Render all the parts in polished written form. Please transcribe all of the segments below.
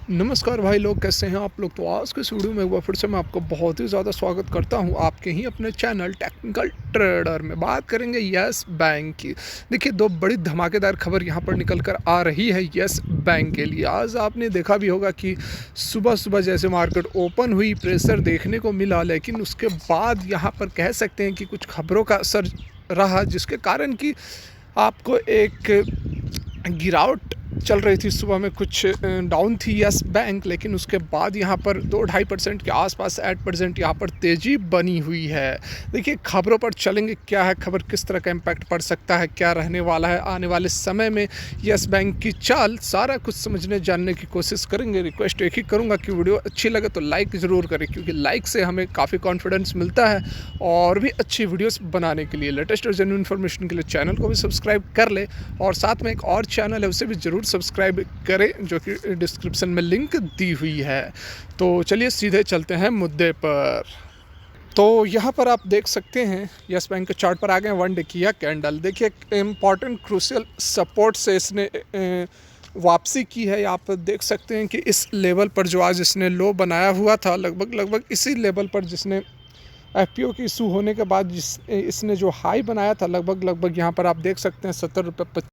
नमस्कार भाई लोग, कैसे हैं आप लोग। तो आज के इस वीडियो में एक बार फिर से मैं आपको बहुत ही ज़्यादा स्वागत करता हूं आपके ही अपने चैनल टेक्निकल ट्रेडर में। बात करेंगे यस बैंक की। देखिए, दो बड़ी धमाकेदार खबर यहां पर निकल कर आ रही है यस बैंक के लिए। आज आपने देखा भी होगा कि सुबह सुबह जैसे मार्केट ओपन हुई, प्रेशर देखने को मिला, लेकिन उसके बाद यहाँ पर कह सकते हैं कि कुछ खबरों का असर रहा, जिसके कारण कि आपको एक गिरावट चल रही थी। सुबह में कुछ डाउन थी यस बैंक, लेकिन उसके बाद यहाँ पर 2-2.5% के आसपास एट परसेंट यहाँ पर तेज़ी बनी हुई है। देखिए, खबरों पर चलेंगे, क्या है खबर, किस तरह का इम्पैक्ट पड़ सकता है, क्या रहने वाला है आने वाले समय में यस बैंक की चाल, सारा कुछ समझने जानने की कोशिश करेंगे। रिक्वेस्ट एक ही करूँगा कि वीडियो अच्छी लगे तो लाइक ज़रूर करें, क्योंकि लाइक से हमें काफ़ी कॉन्फिडेंस मिलता है और भी अच्छी वीडियोस बनाने के लिए। लेटेस्ट और जेन्युइन इन्फॉर्मेशन के लिए चैनल को भी सब्सक्राइब कर ले, और साथ में एक और चैनल है उसे भी ज़रूर सब्सक्राइब करें, जो कि डिस्क्रिप्शन में लिंक दी हुई है। तो चलिए सीधे चलते हैं मुद्दे पर। तो यहाँ पर आप देख सकते हैं यस बैंक के चार्ट पर आ गए वन डे की यह कैंडल। देखिए, इम्पॉर्टेंट क्रूशियल सपोर्ट से इसने वापसी की है। आप देख सकते हैं कि इस लेवल पर जो आज इसने लो बनाया हुआ था, लगभग इसी लेवल पर जिसने एफपीओ की इशू होने के बाद इसने जो हाई बनाया था, लगभग यहाँ पर आप देख सकते हैं 70 रुपये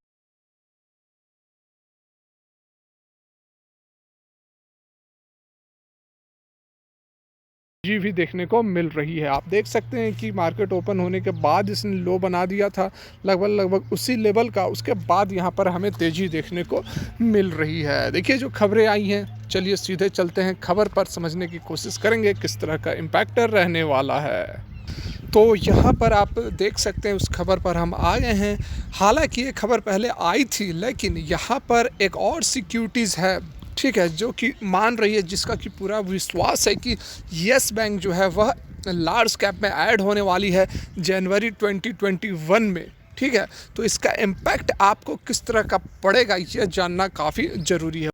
जी भी देखने को मिल रही है। आप देख सकते हैं कि मार्केट ओपन होने के बाद इसने लो बना दिया था, लगभग उसी लेवल का। उसके बाद यहाँ पर हमें तेज़ी देखने को मिल रही है। देखिए, जो खबरें आई हैं, चलिए सीधे चलते हैं खबर पर, समझने की कोशिश करेंगे किस तरह का इम्पैक्टर रहने वाला है। तो यहाँ पर आप देख सकते हैं उस खबर पर हम आ गए हैं। हालांकि ये खबर पहले आई थी, लेकिन यहाँ पर एक और सिक्योरिटीज़ है, ठीक है, जो कि मान रही है, जिसका कि पूरा विश्वास है कि यस बैंक जो है वह लार्ज कैप में ऐड होने वाली है जनवरी 2021 में। ठीक है, तो इसका इम्पैक्ट आपको किस तरह का पड़ेगा, यह जानना काफ़ी ज़रूरी है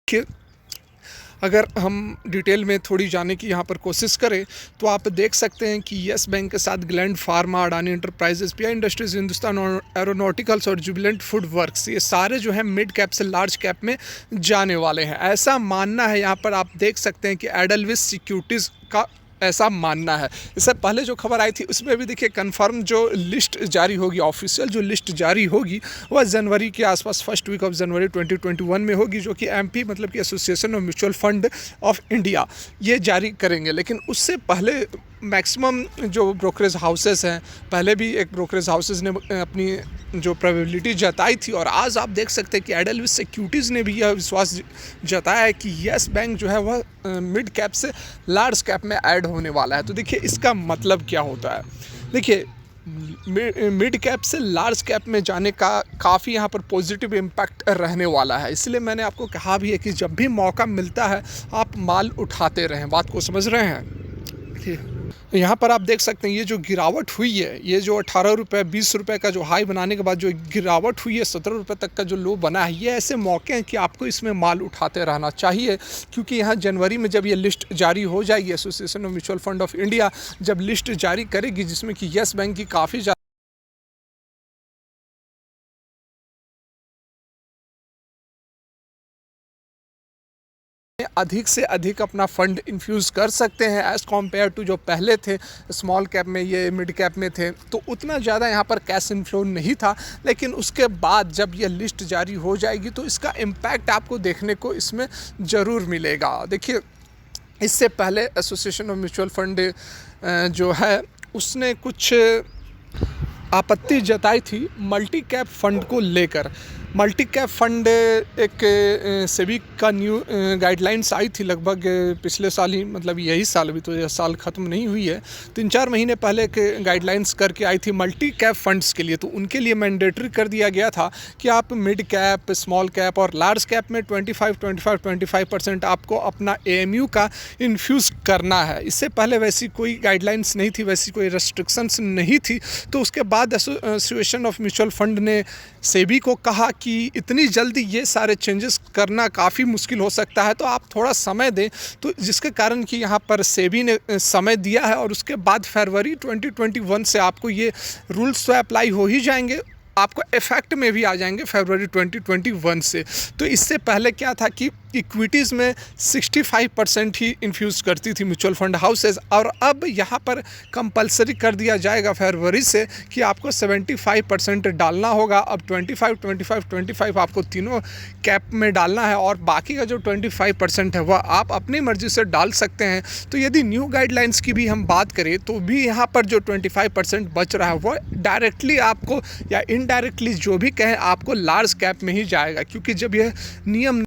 कि अगर हम डिटेल में थोड़ी जानने की यहाँ पर कोशिश करें, तो आप देख सकते हैं कि यस बैंक के साथ gland pharma, Adani enterprises, pi industries, Hindustan aeronauticals और जुबिलेंट फूड वर्क्स, ये सारे जो है मिड कैप से लार्ज कैप में जाने वाले हैं, ऐसा मानना है। यहाँ पर आप देख सकते हैं कि एडलविस सिक्योरिटीज़ का ऐसा मानना है। इससे पहले जो खबर आई थी उसमें भी देखिए, कंफर्म जो लिस्ट जारी होगी, ऑफिशियल जो लिस्ट जारी होगी, वह जनवरी के आसपास, फर्स्ट वीक ऑफ जनवरी 2021 में होगी, जो कि एमपी मतलब कि association of mutual fund of India ये जारी करेंगे। लेकिन उससे पहले मैक्सिमम जो ब्रोकरेज हाउसेस हैं, पहले भी एक ब्रोकरेज हाउसेस ने अपनी जो प्रोबेबिलिटी जताई थी, और आज आप देख सकते हैं कि एडलविस सिक्योरिटीज़ ने भी यह विश्वास जताया है कि यस बैंक जो है वह मिड कैप से लार्ज कैप में ऐड होने वाला है। तो देखिए, इसका मतलब क्या होता है। देखिए, मिड कैप से लार्ज कैप में जाने का काफ़ी यहाँ पर पॉजिटिव इम्पैक्ट रहने वाला है। इसलिए मैंने आपको कहा भी है कि जब भी मौका मिलता है आप माल उठाते रहें। बात को समझ रहे हैं। यहाँ पर आप देख सकते हैं ये जो गिरावट हुई है, ये जो 18 रुपये 20 रुपये का जो हाई बनाने के बाद जो गिरावट हुई है, 17 रुपये तक का जो लो बना है, ये ऐसे मौके हैं कि आपको इसमें माल उठाते रहना चाहिए। क्योंकि यहाँ जनवरी में जब ये लिस्ट जारी हो जाएगी, association of mutual fund of India जब लिस्ट जारी करेगी, जिसमें कि यस बैंक की काफ़ी अधिक से अधिक अपना फंड इन्फ्यूज़ कर सकते हैं एज़ कम्पेयर टू जो पहले थे स्मॉल कैप में, ये मिड कैप में थे, तो उतना ज़्यादा यहाँ पर कैश इनफ्लो नहीं था। लेकिन उसके बाद जब ये लिस्ट जारी हो जाएगी तो इसका इम्पैक्ट आपको देखने को इसमें ज़रूर मिलेगा। देखिए, इससे पहले एसोसिएशन ऑफ म्यूचुअल फंड जो है उसने कुछ आपत्ति जताई थी मल्टी कैप फंड को लेकर। मल्टी कैप फंड एक सेबी का न्यू गाइडलाइंस आई थी लगभग पिछले साल ही, मतलब यही साल, अभी तो यह साल ख़त्म नहीं हुई है, 3-4 महीने पहले एक गाइडलाइंस करके आई थी मल्टी कैप फंड्स के लिए। तो उनके लिए मैंडेटरी कर दिया गया था कि आप मिड कैप, स्मॉल कैप और लार्ज कैप में 25% आपको अपना AMU का इन्फ्यूज़ करना है। इससे पहले वैसी कोई गाइडलाइंस नहीं थी, वैसी कोई रेस्ट्रिक्शंस नहीं थी। तो उसके बाद एसोसिएशन ऑफ म्यूचुअल फंड ने सेबी को कहा कि कि इतनी जल्दी ये सारे चेंजेस करना काफ़ी मुश्किल हो सकता है, तो आप थोड़ा समय दें। तो जिसके कारण कि यहाँ पर सेबी ने समय दिया है और उसके बाद फरवरी 2021 से आपको ये रूल्स तो अप्लाई हो ही जाएंगे, आपको इफ़ेक्ट में भी आ जाएंगे फरवरी 2021 से। तो इससे पहले क्या था कि इक्विटीज़ में 65% ही इन्फ्यूज़ करती थी म्यूचुअल फंड हाउसेस, और अब यहाँ पर कंपलसरी कर दिया जाएगा फरवरी से कि आपको 75% डालना होगा। अब 25, 25, 25 आपको तीनों कैप में डालना है, और बाकी का जो 25% है वह आप अपनी मर्ज़ी से डाल सकते हैं। तो यदि न्यू गाइडलाइंस की भी हम बात करें तो भी यहाँ पर जो 25% बच रहा है वह डायरेक्टली आपको या इनडायरेक्टली जो भी कहें आपको लार्ज कैप में ही जाएगा, क्योंकि जब यह नियम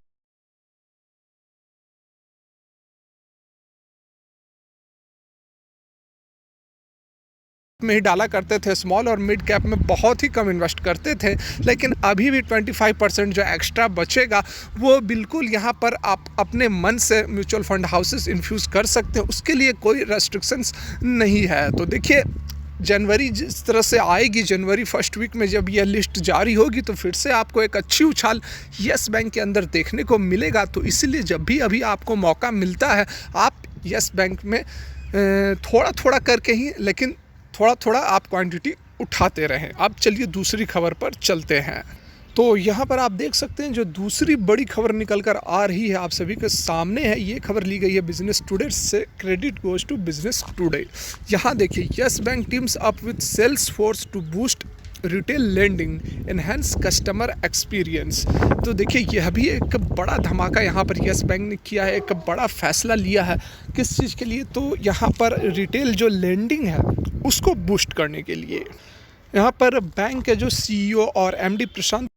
में ही डाला करते थे, स्मॉल और मिड कैप में बहुत ही कम इन्वेस्ट करते थे। लेकिन अभी भी 25% जो एक्स्ट्रा बचेगा वो बिल्कुल यहाँ पर आप अपने मन से म्यूचुअल फंड हाउसेस इन्फ्यूज़ कर सकते हैं, उसके लिए कोई रेस्ट्रिक्शंस नहीं है। तो देखिए, जनवरी जिस तरह से आएगी, जनवरी फर्स्ट वीक में जब यह लिस्ट जारी होगी तो फिर से आपको एक अच्छी उछाल येस बैंक के अंदर देखने को मिलेगा। तो इसीलिए जब भी अभी आपको मौका मिलता है, आप येस बैंक में थोड़ा थोड़ा करके ही, लेकिन थोड़ा थोड़ा आप क्वांटिटी उठाते रहें। अब चलिए दूसरी खबर पर चलते हैं। तो यहाँ पर आप देख सकते हैं जो दूसरी बड़ी खबर निकल कर आ रही है आप सभी के सामने है। ये खबर ली गई है बिजनेस टुडे से, credit goes to business today. यहाँ देखिए, yes bank teams up with Salesforce to boost retail lending, enhance customer experience. तो देखिए, यह भी एक बड़ा धमाका यहाँ पर यस बैंक ने किया है, एक बड़ा फैसला लिया है। किस चीज़ के लिए? तो यहाँ पर रिटेल जो लेंडिंग है उसको बूस्ट करने के लिए। यहाँ पर बैंक के जो सीईओ और एमडी प्रशांत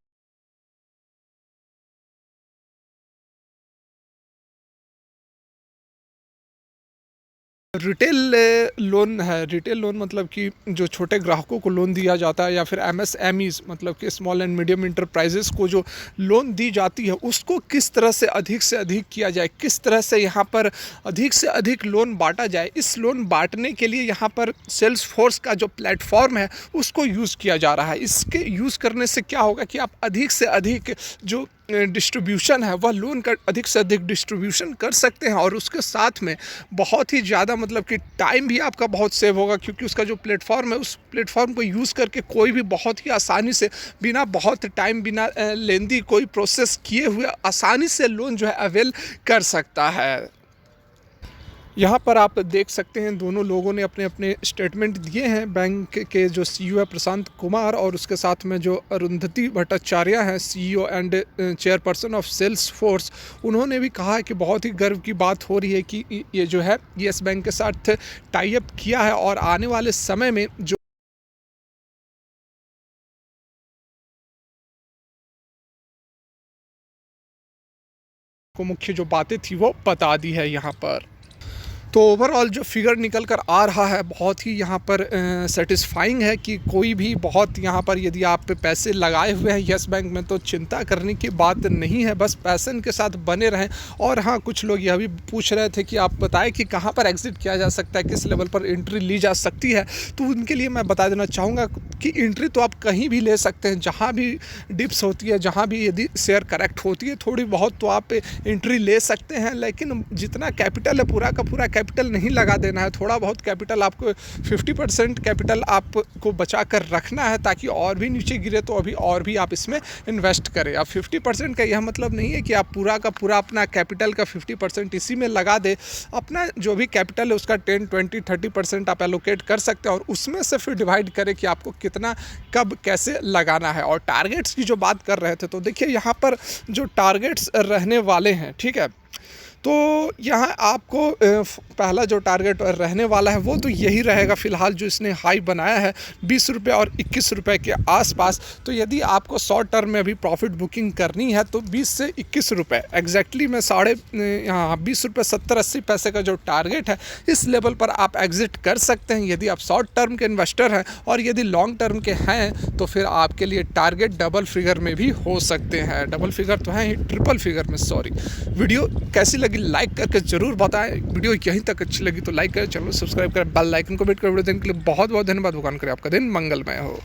रिटेल लोन है। रिटेल लोन मतलब कि जो छोटे ग्राहकों को लोन दिया जाता है, या फिर एमएसएमईज मतलब कि स्मॉल एंड मीडियम इंटरप्राइजेस को जो लोन दी जाती है उसको किस तरह से अधिक किया जाए, किस तरह से यहाँ पर अधिक से अधिक लोन बांटा जाए। इस लोन बांटने के लिए यहाँ पर सेल्स फोर्स का जो प्लेटफॉर्म है उसको यूज़ किया जा रहा है। इसके यूज़ करने से क्या होगा कि आप अधिक से अधिक जो डिस्ट्रीब्यूशन है वह लोन का अधिक से अधिक डिस्ट्रीब्यूशन कर सकते हैं, और उसके साथ में बहुत ही ज़्यादा मतलब कि टाइम भी आपका बहुत सेव होगा, क्योंकि उसका जो प्लेटफॉर्म है उस प्लेटफॉर्म को यूज़ करके कोई भी बहुत ही आसानी से, बिना बहुत टाइम, बिना लेंदी कोई प्रोसेस किए हुए आसानी से लोन जो है अवेल कर सकता है। यहाँ पर आप देख सकते हैं दोनों लोगों ने अपने अपने स्टेटमेंट दिए हैं। बैंक के जो सीईओ है प्रशांत कुमार, और उसके साथ में जो अरुंधति भट्टाचार्य हैं CEO and chairperson of Salesforce, उन्होंने भी कहा है कि बहुत ही गर्व की बात हो रही है कि ये जो है येस बैंक के साथ टाई अप किया है, और आने वाले समय में जो को मुख्य जो बातें थी वो बता दी है यहाँ पर। तो ओवरऑल जो फिगर निकल कर आ रहा है बहुत ही यहाँ पर सेटिस्फाइंग है कि कोई भी बहुत यहाँ पर यदि आप पैसे लगाए हुए हैं येस बैंक में तो चिंता करने की बात नहीं है, बस पैसन के साथ बने रहें। और हाँ, कुछ लोग यह भी पूछ रहे थे कि आप बताएं कि कहाँ पर एग्जिट किया जा सकता है, किस लेवल पर एंट्री ली जा सकती है। तो उनके लिए मैं बता देना चाहूँगा कि एंट्री तो आप कहीं भी ले सकते हैं, जहाँ भी डिप्स होती है, जहाँ भी यदि शेयर करेक्ट होती है थोड़ी बहुत, तो आप एंट्री ले सकते हैं। लेकिन जितना कैपिटल है पूरा का पूरा कैपिटल नहीं लगा देना है, थोड़ा बहुत कैपिटल आपको 50% कैपिटल आपको बचा कर रखना है, ताकि और भी नीचे गिरे तो अभी और भी आप इसमें इन्वेस्ट करें। अब 50% का यह मतलब नहीं है कि आप पूरा का पूरा अपना कैपिटल का 50% इसी में लगा दे। अपना जो भी कैपिटल है उसका 10, 20, 30% आप एलोकेट कर सकते हैं, और उसमें से फिर डिवाइड करें कि आपको कितना कब कैसे लगाना है। और टारगेट्स की जो बात कर रहे थे, तो देखिए यहाँ पर जो टारगेट्स रहने वाले हैं, ठीक है, तो यहाँ आपको पहला जो टारगेट रहने वाला है वो तो यही रहेगा फ़िलहाल जो इसने हाई बनाया है 20 रुपये और 21 रुपये के आसपास। तो यदि आपको शॉर्ट टर्म में अभी प्रॉफिट बुकिंग करनी है तो 20 से 21 रुपये एग्जैक्टली में 20 रुपये 70-80 पैसे का जो टारगेट है इस लेवल पर आप एग्जिट कर सकते हैं यदि आप शॉर्ट टर्म के इन्वेस्टर हैं। और यदि लॉन्ग टर्म के हैं तो फिर आपके लिए टारगेट डबल फिगर में भी हो सकते हैं, डबल फिगर तो हैं ही, ट्रिपल फिगर में सॉरी। वीडियो कैसी लगी लाइक करके जरूर बताएं। वीडियो यहीं तक अच्छी लगी तो लाइक करें, चैनल सब्सक्राइब करें, बेल आइकन को हिट कर वीडियो देखने के लिए बहुत बहुत धन्यवाद। भगवान करे आपका दिन मंगलमय हो।